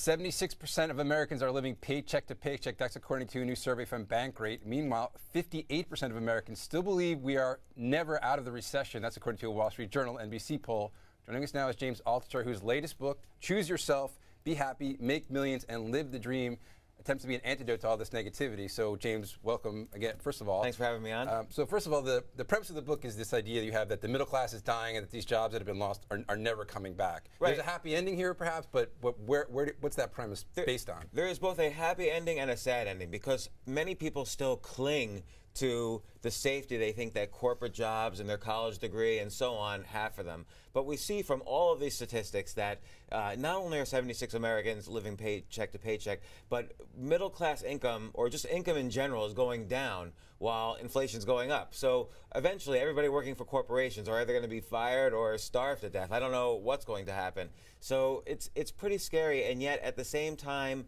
76% of Americans are living paycheck to paycheck. That's according to a new survey from Bankrate. Meanwhile, 58% of Americans still believe we are never out of the recession. That's according to a Wall Street Journal NBC poll. Joining us now is James Altucher, whose latest book, Choose Yourself, Be Happy, Make Millions, and Live the Dream, attempts to be an antidote to all this negativity. So, James, welcome again, first of all. Thanks for having me on. So, first of all, the premise of the book is this idea that you have that the middle class is dying and that these jobs that have been lost are never coming back. Right. There's a happy ending here, perhaps, but what's that premise based on? There is both a happy ending and a sad ending because many people still cling to the safety they think that corporate jobs and their college degree and so on have for them. But we see from all of these statistics that not only are 76 Americans living paycheck to paycheck, but middle class income or just income in general is going down while inflation's going up. So eventually everybody working for corporations are either going to be fired or starved to death. I don't know what's going to happen. So it's pretty scary, and yet at the same time,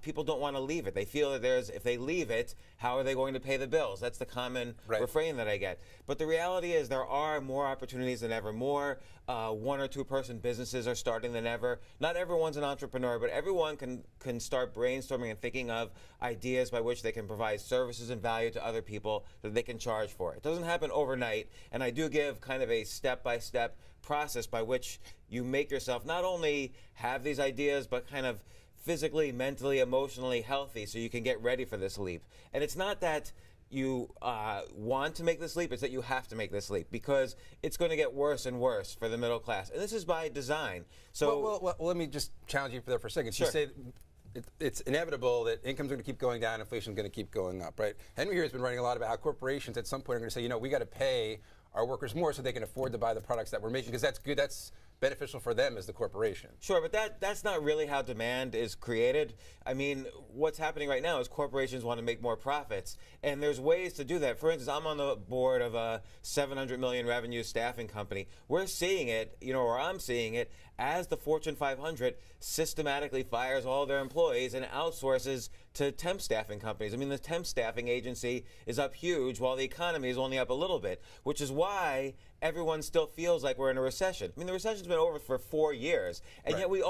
people don't want to leave it. They feel that if they leave it, how are they going to pay the bills? That's the common refrain that I get. But the reality is there are more opportunities than ever. More one or two person businesses are starting than ever. Not everyone's an entrepreneur, but everyone can start brainstorming and thinking of ideas by which they can provide services and value to other people that they can charge for. It doesn't happen overnight, and I do give kind of a step-by-step process by which you make yourself not only have these ideas, but kind of physically, mentally, emotionally healthy so you can get ready for this leap. And it's not that you want to make this leap, it's that you have to make this leap because it's going to get worse and worse for the middle class. And this is by design. So, well, let me just challenge you there for a second. Sure. You say it's inevitable that income's going to keep going down, inflation's going to keep going up, right? Henry here has been writing a lot about how corporations at some point are going to say, you know, we got to pay our workers more so they can afford to buy the products that we're making because that's good. That's beneficial for them as the corporation. Sure, but that's not really how demand is created. I mean, what's happening right now is corporations want to make more profits, and there's ways to do that. For instance, I'm on the board of a $700 million revenue staffing company. We're seeing it, or I'm seeing it, as the Fortune 500 systematically fires all their employees and outsources to temp staffing companies. I mean, the temp staffing agency is up huge while the economy is only up a little bit, which is why everyone still feels like we're in a recession. I mean, the recession's been over for 4 years, and yet we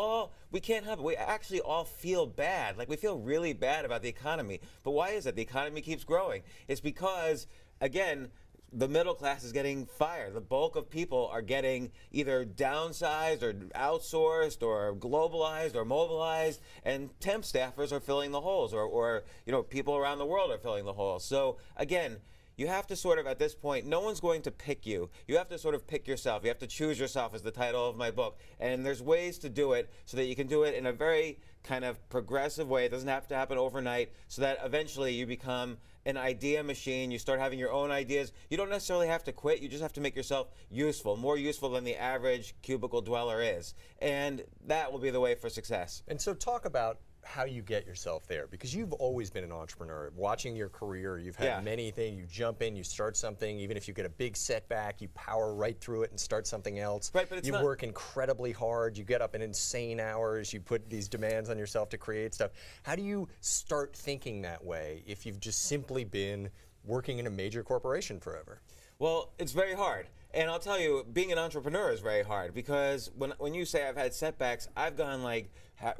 can't help it. We actually all feel bad. Like, we feel really bad about the economy. But why is it? The economy keeps growing. It's because, again, the middle class is getting fired. The bulk of people are getting either downsized or outsourced or globalized or mobilized, and temp staffers are filling the holes, or people around the world are filling the holes. So again, you have to sort of, at this point, no one's going to pick you. You have to sort of pick yourself. You have to choose yourself, is the title of my book. And there's ways to do it so that you can do it in a very kind of progressive way. It doesn't have to happen overnight, so that eventually you become an idea machine. You start having your own ideas. You don't necessarily have to quit. You just have to make yourself useful, more useful than the average cubicle dweller is. And that will be the way for success. And so talk about how you get yourself there, because you've always been an entrepreneur. Watching your career, you've had many things. You jump in, you start something. Even if you get a big setback, you power right through it and start something else. Right, but it's you work incredibly hard. You get up in insane hours. You put these demands on yourself to create stuff. How do you start thinking that way if you've just simply been working in a major corporation forever? Well, it's very hard. And I'll tell you, being an entrepreneur is very hard because when you say I've had setbacks, I've gone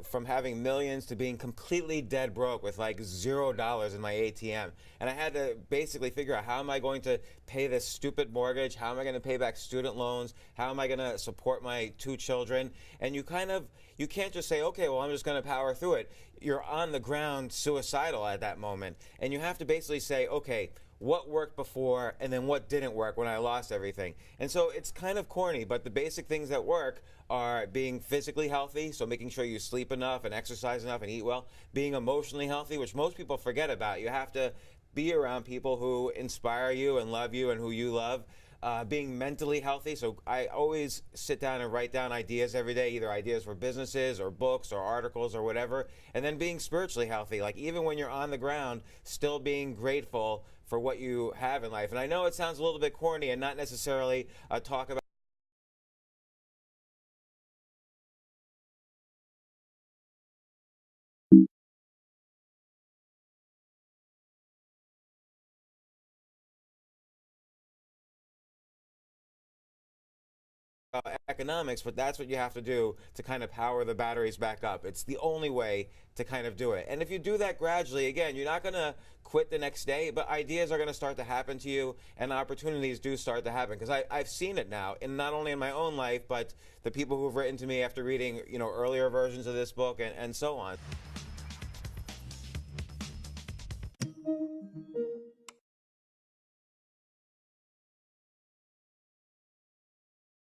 from having millions to being completely dead broke with like $0 in my ATM. And I had to basically figure out, how am I going to pay this stupid mortgage? How am I going to pay back student loans? How am I going to support my 2 children? And you can't just say, okay, well, I'm just going to power through it. You're on the ground suicidal at that moment. And you have to basically say, okay, what worked before and then what didn't work when I lost everything. And so it's kind of corny, but the basic things that work are being physically healthy, so making sure you sleep enough and exercise enough and eat well, being emotionally healthy, which most people forget about. You have to be around people who inspire you and love you and who you love. Being mentally healthy, so I always sit down and write down ideas every day, either ideas for businesses or books or articles or whatever, and then being spiritually healthy, like even when you're on the ground, still being grateful for what you have in life. And I know it sounds a little bit corny and not necessarily talk about economics, but that's what you have to do to kind of power the batteries back up. It's the only way to kind of do it. And if you do that gradually, again, you're not going to quit the next day, but ideas are going to start to happen to you, and opportunities do start to happen. Because I've seen it now, and not only in my own life, but the people who've written to me after reading, earlier versions of this book and so on.